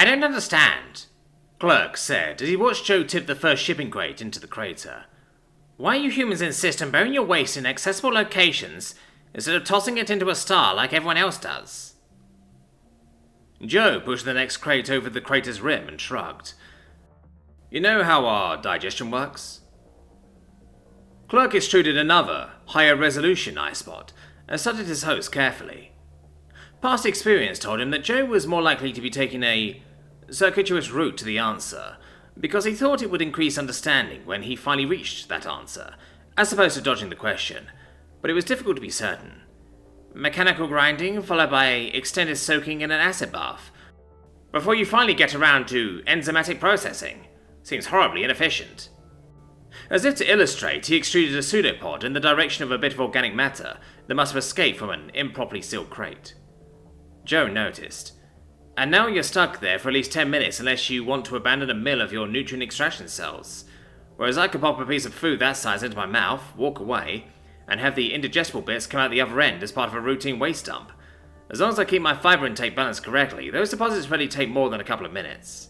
I don't understand, Clerk said as he watched Joe tip the first shipping crate into the crater. Why you humans insist on burying your waste in accessible locations instead of tossing it into a star like everyone else does? Joe pushed the next crate over the crater's rim and shrugged. You know how our digestion works? Clerk extruded another, higher resolution eye spot and studied his host carefully. Past experience told him that Joe was more likely to be taking a circuitous route to the answer, because he thought it would increase understanding when he finally reached that answer, as opposed to dodging the question, but it was difficult to be certain. Mechanical grinding followed by extended soaking in an acid bath, before you finally get around to enzymatic processing. Seems horribly inefficient. As if to illustrate, he extruded a pseudopod in the direction of a bit of organic matter that must have escaped from an improperly sealed crate. Joe noticed. And now you're stuck there for at least 10 minutes unless you want to abandon a mill of your nutrient extraction cells. Whereas I could pop a piece of food that size into my mouth, walk away, and have the indigestible bits come out the other end as part of a routine waste dump. As long as I keep my fiber intake balanced correctly, those deposits really take more than a couple of minutes.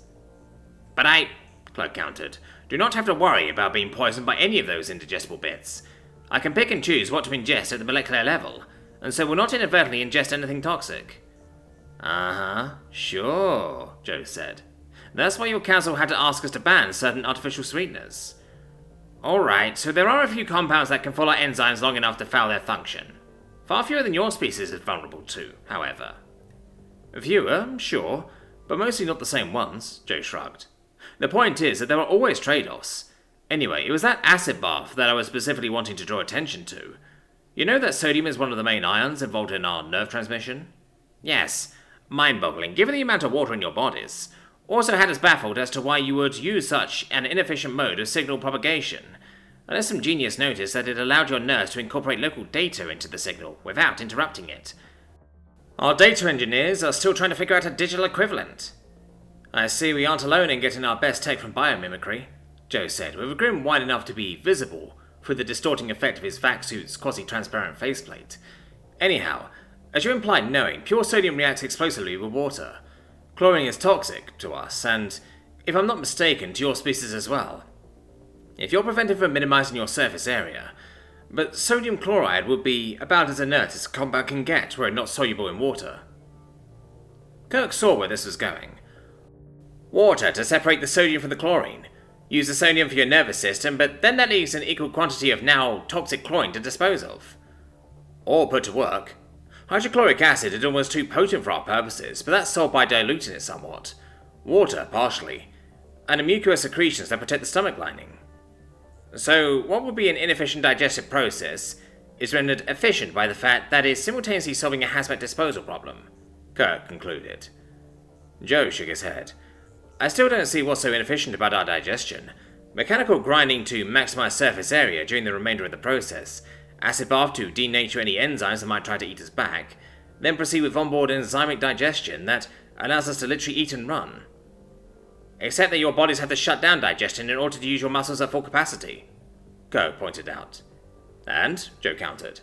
But Clerk countered, do not have to worry about being poisoned by any of those indigestible bits. I can pick and choose what to ingest at the molecular level, and so will not inadvertently ingest anything toxic. Uh-huh, sure, Joe said. That's why your council had to ask us to ban certain artificial sweeteners. Alright, so there are a few compounds that can follow enzymes long enough to foul their function. Far fewer than your species is vulnerable to, however. Fewer, sure, but mostly not the same ones, Joe shrugged. The point is that there are always trade-offs. Anyway, it was that acid bath that I was specifically wanting to draw attention to. You know that sodium is one of the main ions involved in our nerve transmission? Yes. Mind-boggling, given the amount of water in your bodies. Also had us baffled as to why you would use such an inefficient mode of signal propagation, unless some genius noticed that it allowed your nerves to incorporate local data into the signal without interrupting it. Our data engineers are still trying to figure out a digital equivalent. I see we aren't alone in getting our best tech from biomimicry, Joe said, with a grin wide enough to be visible through the distorting effect of his vac suit's quasi-transparent faceplate. Anyhow, as you implied knowing, pure sodium reacts explosively with water. Chlorine is toxic to us, and, if I'm not mistaken, to your species as well. If you're prevented from minimizing your surface area, but sodium chloride would be about as inert as a compound can get were it not soluble in water. Kirk saw where this was going. Water to separate the sodium from the chlorine. Use the sodium for your nervous system, but then that leaves an equal quantity of now toxic chlorine to dispose of. Or put to work. Hydrochloric acid is almost too potent for our purposes, but that's solved by diluting it somewhat. Water, partially. And mucous secretions that protect the stomach lining. So, what would be an inefficient digestive process is rendered efficient by the fact that it's simultaneously solving a hazmat disposal problem, Kirk concluded. Joe shook his head. I still don't see what's so inefficient about our digestion. Mechanical grinding to maximize surface area during the remainder of the process, acid bath to denature any enzymes that might try to eat us back, then proceed with onboard enzymic digestion that allows us to literally eat and run. Except that your bodies have to shut down digestion in order to use your muscles at full capacity, Kirk pointed out. And, Joe countered,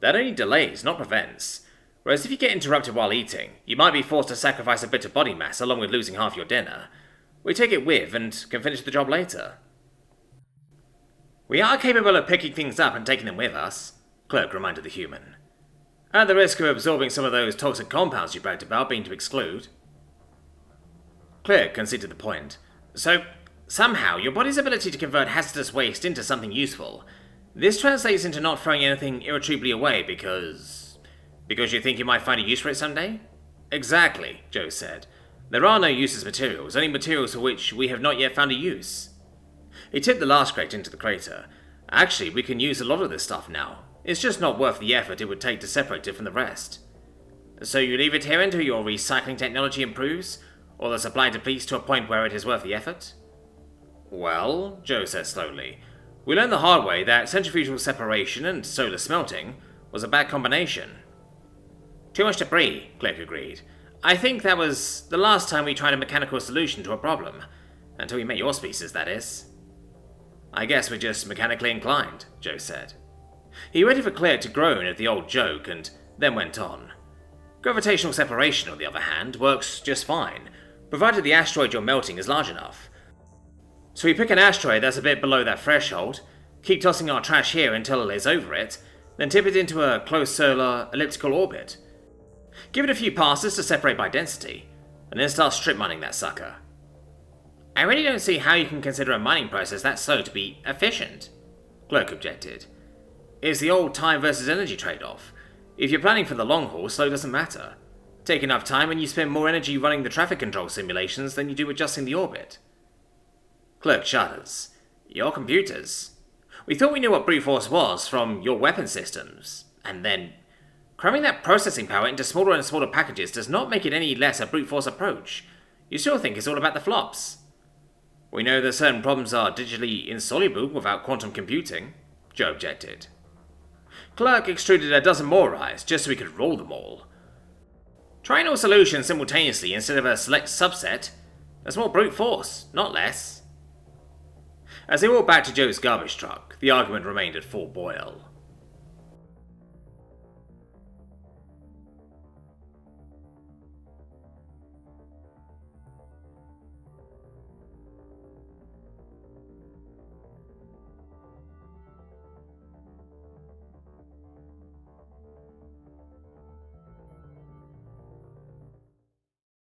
that only delays, not prevents. Whereas if you get interrupted while eating, you might be forced to sacrifice a bit of body mass along with losing half your dinner. We take it with and can finish the job later. We are capable of picking things up and taking them with us, Clerk reminded the human. At the risk of absorbing some of those toxic compounds you bragged about being to exclude. Clerk conceded the point. So, somehow, your body's ability to convert hazardous waste into something useful. This translates into not throwing anything irretrievably away because you think you might find a use for it someday? Exactly, Joe said. There are no useless materials, only materials for which we have not yet found a use. He tipped the last crate into the crater. Actually, we can use a lot of this stuff now. It's just not worth the effort it would take to separate it from the rest. So you leave it here until your recycling technology improves, or the supply depletes to a point where it is worth the effort? Well, Joe said slowly, we learned the hard way that centrifugal separation and solar smelting was a bad combination. Too much debris, Clerk agreed. I think that was the last time we tried a mechanical solution to a problem. Until we met your species, that is. I guess we're just mechanically inclined, Joe said. He waited for Clerk to groan at the old joke and then went on. Gravitational separation, on the other hand, works just fine, provided the asteroid you're melting is large enough. So we pick an asteroid that's a bit below that threshold, keep tossing our trash here until it's over it, then tip it into a close solar elliptical orbit. Give it a few passes to separate by density, and then start strip mining that sucker. I really don't see how you can consider a mining process that slow to be efficient, Clerk objected. It's the old time versus energy trade-off. If you're planning for the long haul, slow doesn't matter. Take enough time and you spend more energy running the traffic control simulations than you do adjusting the orbit. Clerk shudders. Your computers. We thought we knew what brute force was from your weapon systems, and then cramming that processing power into smaller and smaller packages does not make it any less a brute force approach. You still think it's all about the flops. We know that certain problems are digitally insoluble without quantum computing, Joe objected. Clerk extruded a dozen more eyes just so he could roll them all. Trying all solutions simultaneously instead of a select subset, that's more brute force, not less. As they walked back to Joe's garbage truck, the argument remained at full boil.